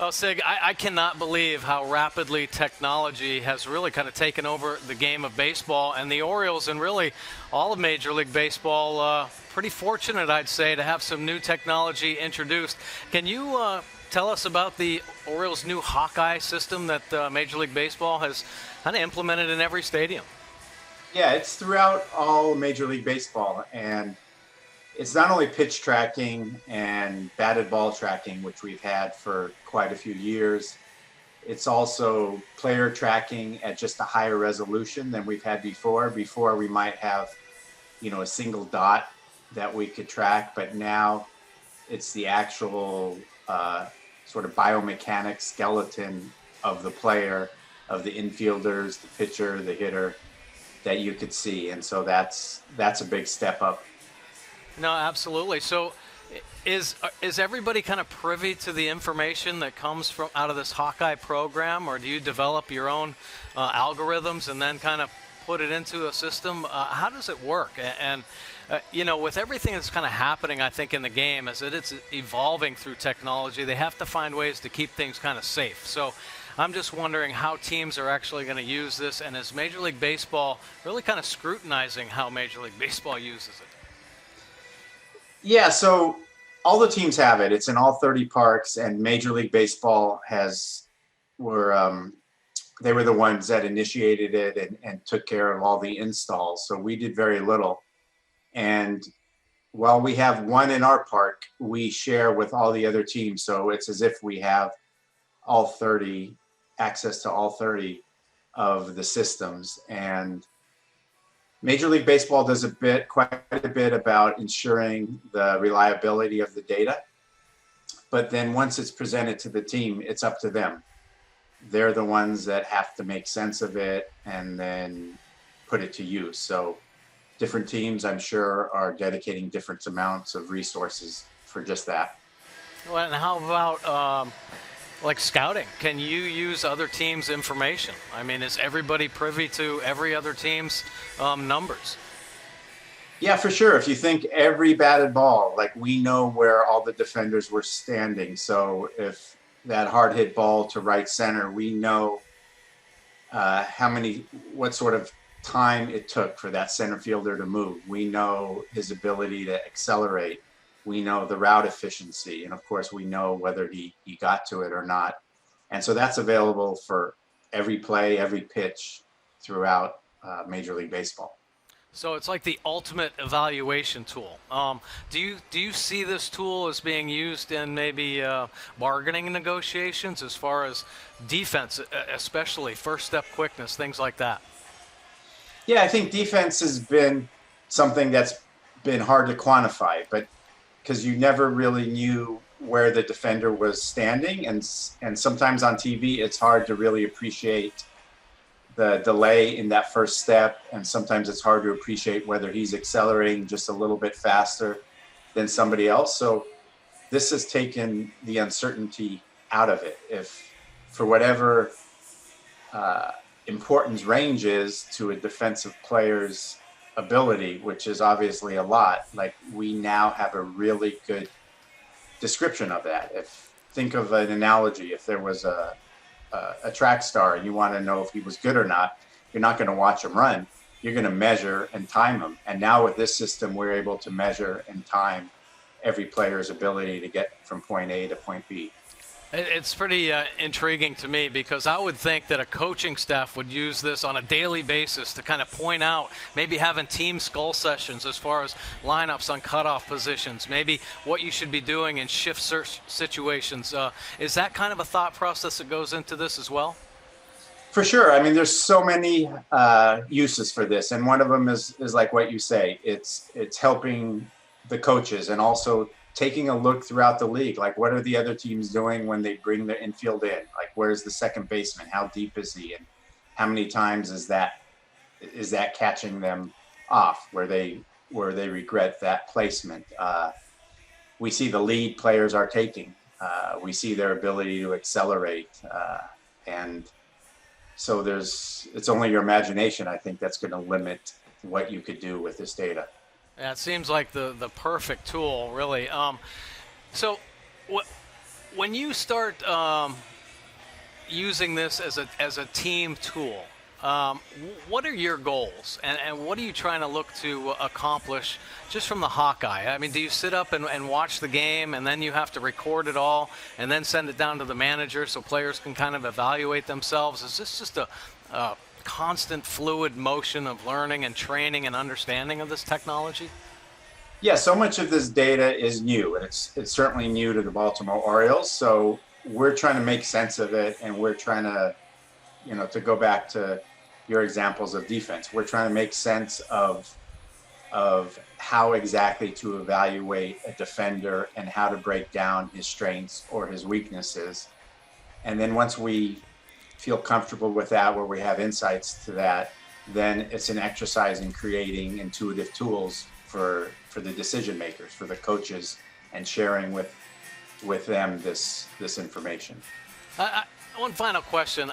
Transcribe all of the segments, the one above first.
Oh, Sig, I cannot believe how rapidly technology has really kind of taken over the game of baseball, and the Orioles and really all of Major League Baseball, pretty fortunate, I'd say, to have some new technology introduced. Can you tell us about the Orioles' new Hawkeye system that Major League Baseball has kind of implemented in every stadium? Yeah, it's throughout all Major League Baseball, and it's not only pitch tracking and batted ball tracking, which we've had for quite a few years. It's also player tracking at just a higher resolution than we've had before. Before we might have, a single dot that we could track, but now it's the actual sort of biomechanic skeleton of the player, of the infielders, the pitcher, the hitter that you could see, and so that's a big step up. No, absolutely. So, is everybody kind of privy to the information that comes from out of this Hawkeye program, or do you develop your own algorithms and then kind of put it into a system? How does it work? And with everything that's kind of happening, I think in the game, as it's evolving through technology, they have to find ways to keep things kind of safe. So. I'm just wondering how teams are actually going to use this, and is Major League Baseball really kind of scrutinizing how Major League Baseball uses it? Yeah, so all the teams have it. It's in all 30 parks, and Major League Baseball were they were the ones that initiated it and took care of all the installs. So we did very little. And while we have one in our park, we share with all the other teams. So it's as if we have all 30 access to all 30 of the systems. And Major League Baseball does quite a bit about ensuring the reliability of the data. But then once it's presented to the team, it's up to them. They're the ones that have to make sense of it and then put it to use. So different teams, I'm sure, are dedicating different amounts of resources for just that. Well, and how about like scouting? Can you use other teams' information? I mean, is everybody privy to every other team's numbers? Yeah, for sure. If you think every batted ball, like we know where all the defenders were standing. So if that hard hit ball to right center, we know what sort of time it took for that center fielder to move. We know his ability to accelerate. We know the route efficiency. And of course, we know whether he got to it or not. And so that's available for every play, every pitch throughout Major League Baseball. So it's like the ultimate evaluation tool. Do you see this tool as being used in maybe bargaining negotiations as far as defense, especially first step quickness, things like that? Yeah, I think defense has been something that's been hard to quantify, but because you never really knew where the defender was standing, and sometimes on TV it's hard to really appreciate the delay in that first step, and sometimes it's hard to appreciate whether he's accelerating just a little bit faster than somebody else. So this has taken the uncertainty out of it. If for whatever importance range is to a defensive player's ability, which is obviously a lot, like we now have a really good description of that. Think of an analogy. If there was a track star and you want to know if he was good or not, you're not going to watch him run. You're going to measure and time him. And now with this system, we're able to measure and time every player's ability to get from point A to point B. It's pretty intriguing to me, because I would think that a coaching staff would use this on a daily basis to kind of point out, maybe having team skull sessions as far as lineups on cutoff positions, maybe what you should be doing in shift search situations. Is that kind of a thought process that goes into this as well? For sure. I mean, there's so many uses for this, and one of them is like what you say. It's helping the coaches, and also taking a look throughout the league, like what are the other teams doing when they bring their infield in? Like where's the second baseman? How deep is he? And how many times is that catching them off where they regret that placement? We see the lead players are taking. We see their ability to accelerate. And so it's only your imagination, I think, that's going to limit what you could do with this data. Yeah, it seems like the perfect tool, really. So When you start using this as a team tool, what are your goals, and what are you trying to look to accomplish just from the Hawkeye? I mean, do you sit up and watch the game, and then you have to record it all and then send it down to the manager so players can kind of evaluate themselves? Is this just a constant fluid motion of learning and training and understanding of this technology? Yeah, so much of this data is new, and it's certainly new to the Baltimore Orioles. So we're trying to make sense of it, and we're trying to, to go back to your examples of defense, we're trying to make sense of how exactly to evaluate a defender and how to break down his strengths or his weaknesses. And then once we feel comfortable with that, where we have insights to that, then it's an exercise in creating intuitive tools for the decision makers, for the coaches, and sharing with them this information. One final question.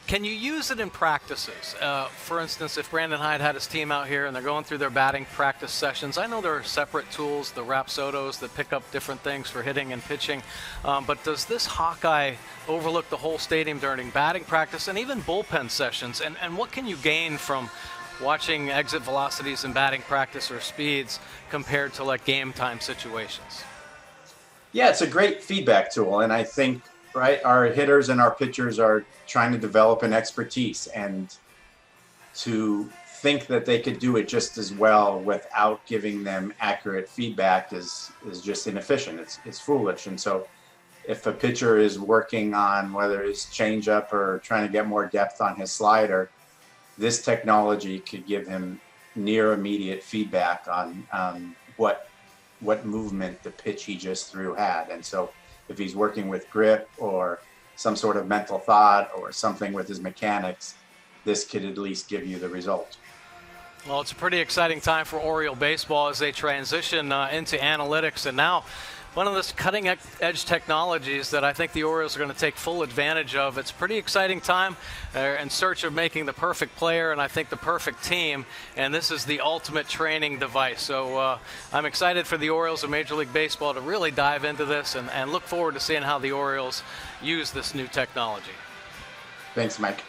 Can you use it in practices? For instance, if Brandon Hyde had his team out here and they're going through their batting practice sessions, I know there are separate tools, the Rapsodos, that pick up different things for hitting and pitching. But does this Hawkeye overlook the whole stadium during batting practice and even bullpen sessions? And what can you gain from watching exit velocities in batting practice or speeds compared to like game time situations? Yeah, it's a great feedback tool, and I think our hitters and our pitchers are trying to develop an expertise, and to think that they could do it just as well without giving them accurate feedback is just inefficient. It's foolish. And so if a pitcher is working on whether it's changeup or trying to get more depth on his slider, this technology could give him near immediate feedback on what movement the pitch he just threw had. And so if he's working with grip or some sort of mental thought or something with his mechanics, this could at least give you the result. Well, it's a pretty exciting time for Oriole baseball as they transition into analytics, and now one of those cutting-edge technologies that I think the Orioles are going to take full advantage of. It's a pretty exciting time in search of making the perfect player and I think the perfect team, and this is the ultimate training device. So I'm excited for the Orioles of Major League Baseball to really dive into this and look forward to seeing how the Orioles use this new technology. Thanks, Mike.